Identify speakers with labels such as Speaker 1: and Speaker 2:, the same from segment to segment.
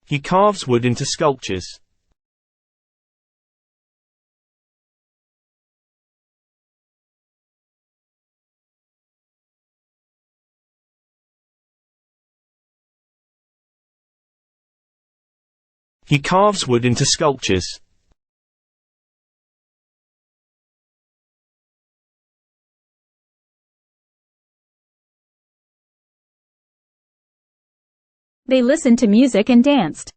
Speaker 1: He carves wood into sculptures. He carves wood into sculptures.
Speaker 2: They listened to music and danced.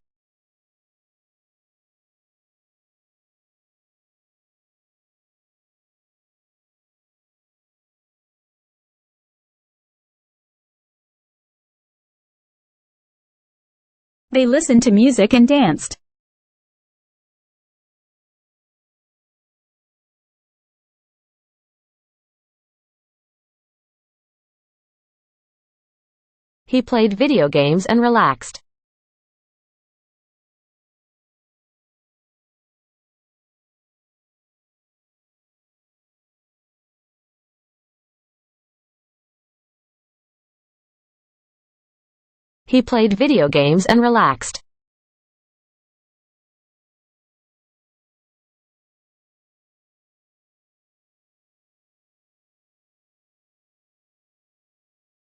Speaker 2: They listened to music and danced.
Speaker 3: He played video games and relaxed. He played video games and relaxed.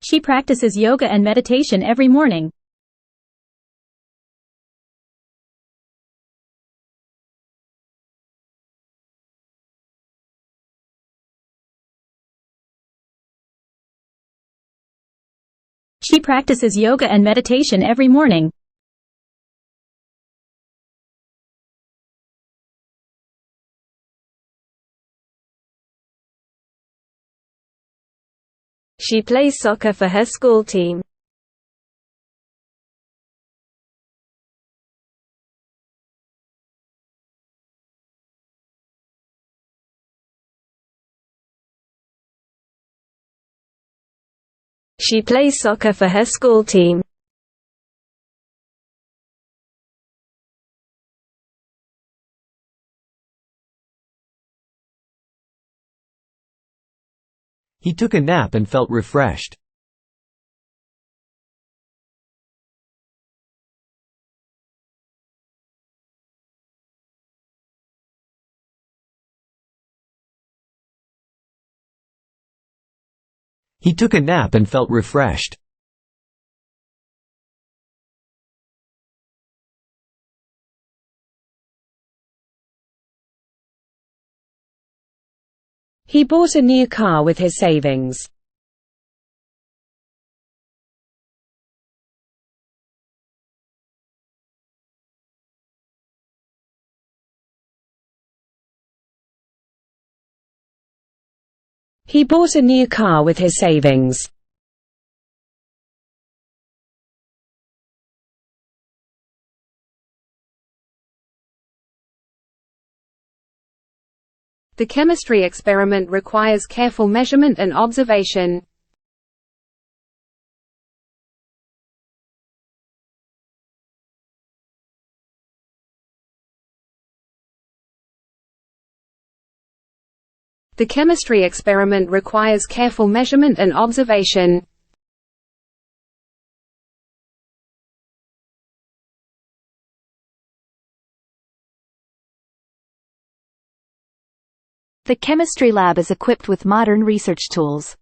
Speaker 2: She practices yoga and meditation every morning. She practices yoga and meditation every morning.
Speaker 3: She plays soccer for her school team. She plays soccer for her school team.
Speaker 4: He took a nap and felt refreshed. He took a nap and felt refreshed.
Speaker 3: He bought a new car with his savings. He bought a new car with his savings. The chemistry experiment requires careful measurement and observation. The chemistry experiment requires careful measurement and observation.
Speaker 2: The chemistry lab is equipped with modern research tools.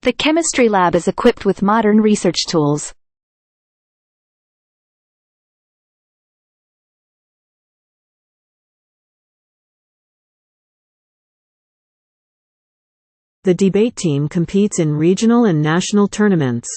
Speaker 2: The chemistry lab is equipped with modern research tools.
Speaker 5: The debate team competes in regional and national tournaments.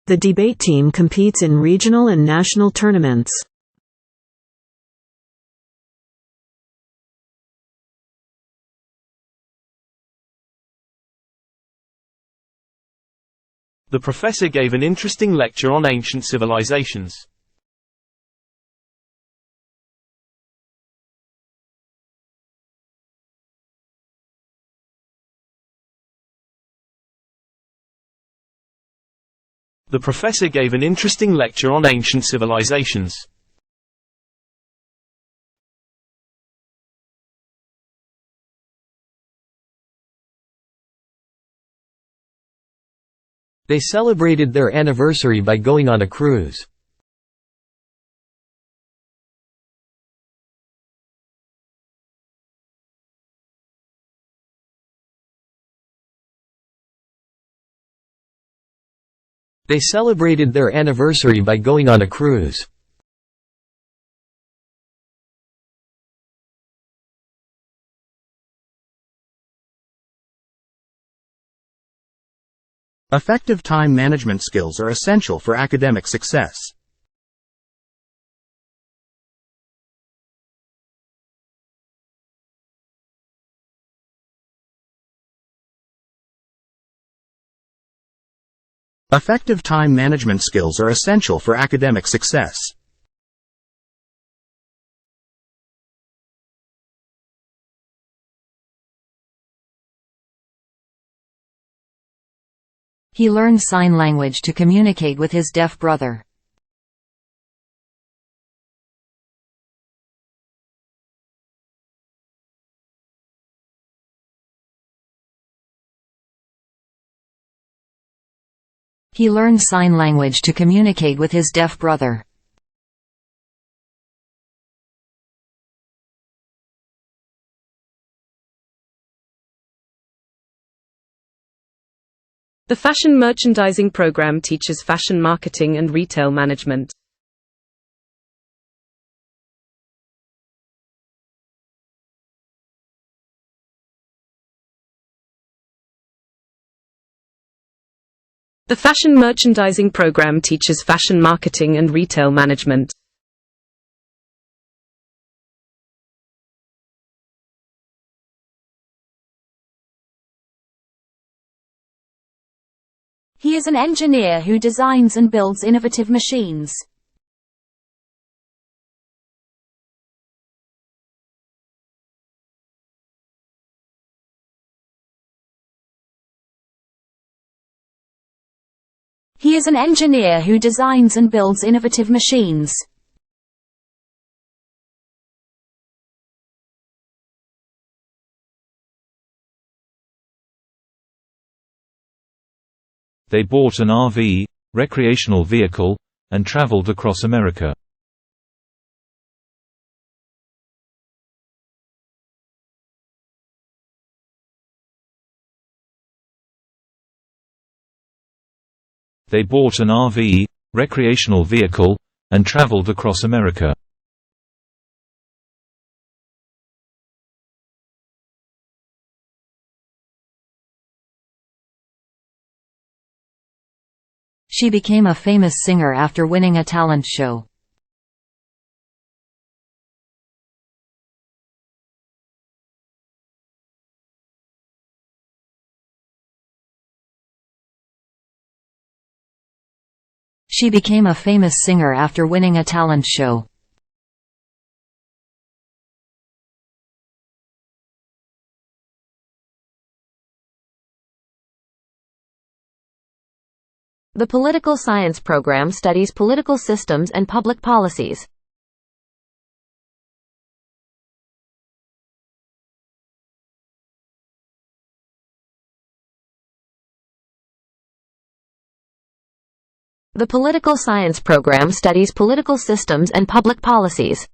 Speaker 5: The debate team competes in regional and national tournaments.
Speaker 1: The professor gave an interesting lecture on ancient civilizations. The professor gave an interesting lecture on ancient civilizations.
Speaker 4: They celebrated their anniversary by going on a cruise. They celebrated their anniversary by going on a cruise.
Speaker 6: Effective time management skills are essential for academic success. Effective time management skills are essential for academic success.
Speaker 7: He learned sign language to communicate with his deaf brother. He learned sign language to communicate with his deaf brother.
Speaker 8: The fashion merchandising program teaches fashion marketing and retail management. The fashion merchandising program teaches fashion marketing and retail management.
Speaker 2: He is an engineer who designs and builds innovative machines. He is an engineer who designs and builds innovative machines.
Speaker 9: They bought an RV, recreational vehicle, and traveled across America. They bought an RV, recreational vehicle, and traveled across America.
Speaker 7: She became a famous singer after winning a talent show. She became a famous singer after winning a talent show.
Speaker 2: The political science program studies political systems and public policies. The political science program studies political systems and public policies.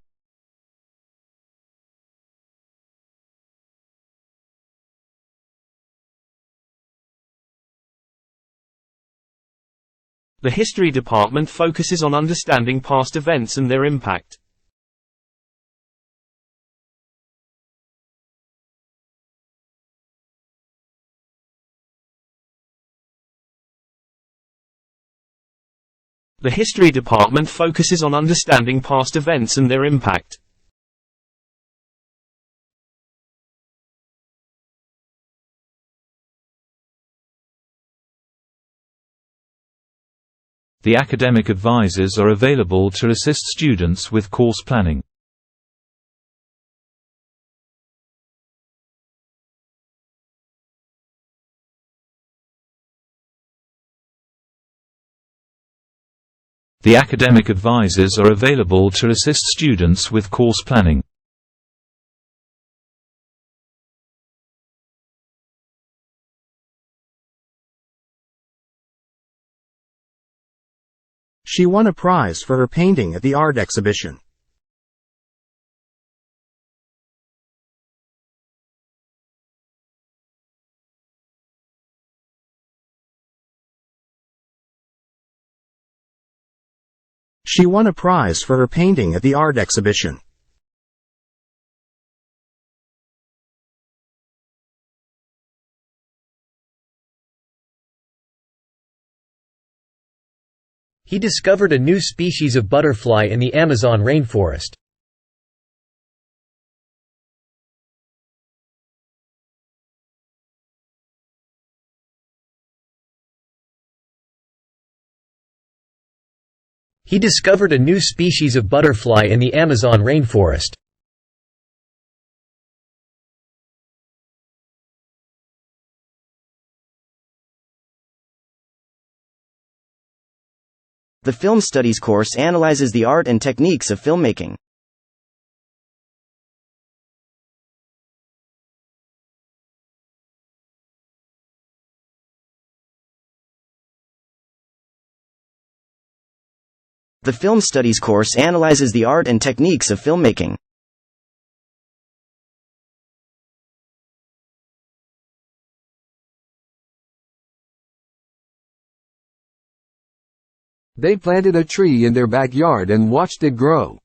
Speaker 1: The history department focuses on understanding past events and their impact. The history department focuses on understanding past events and their impact.
Speaker 9: The academic advisors are available to assist students with course planning. The academic advisors are available to assist students with course planning.
Speaker 6: She won a prize for her painting at the art exhibition. She won a prize for her painting at the art exhibition.
Speaker 4: He discovered a new species of butterfly in the Amazon rainforest. He discovered a new species of butterfly in the Amazon rainforest.
Speaker 10: The film studies course analyzes the art and techniques of filmmaking. The film studies course analyzes the art and techniques of filmmaking.
Speaker 11: They planted a tree in their backyard and watched it grow.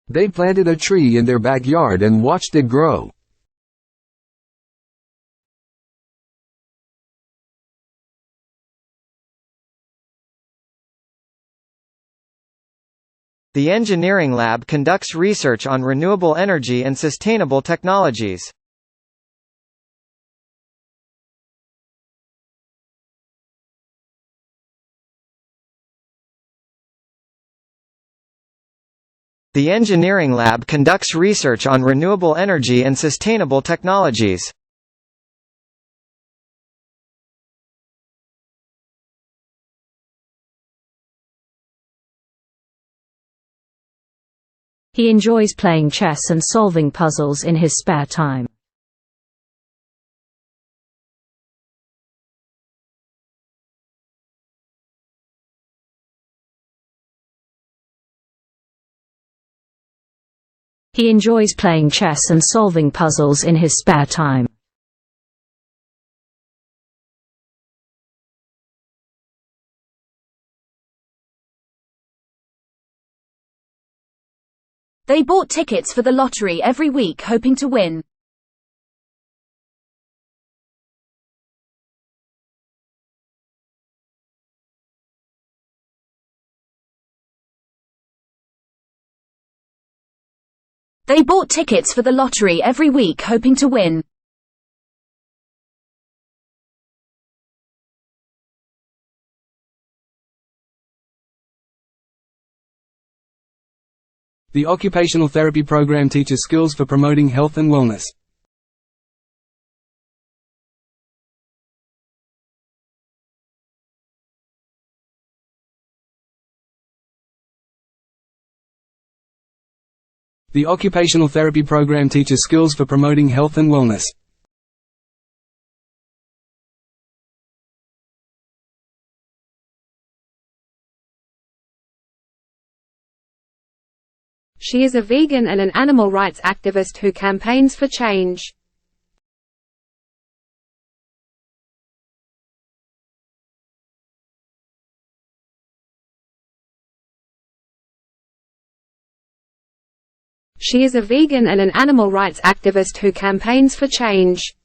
Speaker 11: They planted a tree in their backyard and watched it grow.
Speaker 12: The engineering lab conducts research on renewable energy and sustainable technologies. The engineering lab conducts research on renewable energy and sustainable technologies.
Speaker 13: He enjoys playing chess and solving puzzles in his spare time. He enjoys playing chess and solving puzzles in his spare time.
Speaker 2: They bought tickets for the lottery every week hoping to win. They bought tickets for the lottery every week hoping to win.
Speaker 11: The occupational therapy program teaches skills for promoting health and wellness. The occupational therapy program teaches skills for promoting health and wellness.
Speaker 3: She is a vegan and an animal rights activist who campaigns for change.
Speaker 10: The occupational therapy program teaches skills for promoting health and wellness.
Speaker 3: She is a vegan and an animal rights activist who campaigns for change. She is a vegan and an animal rights activist who campaigns for change.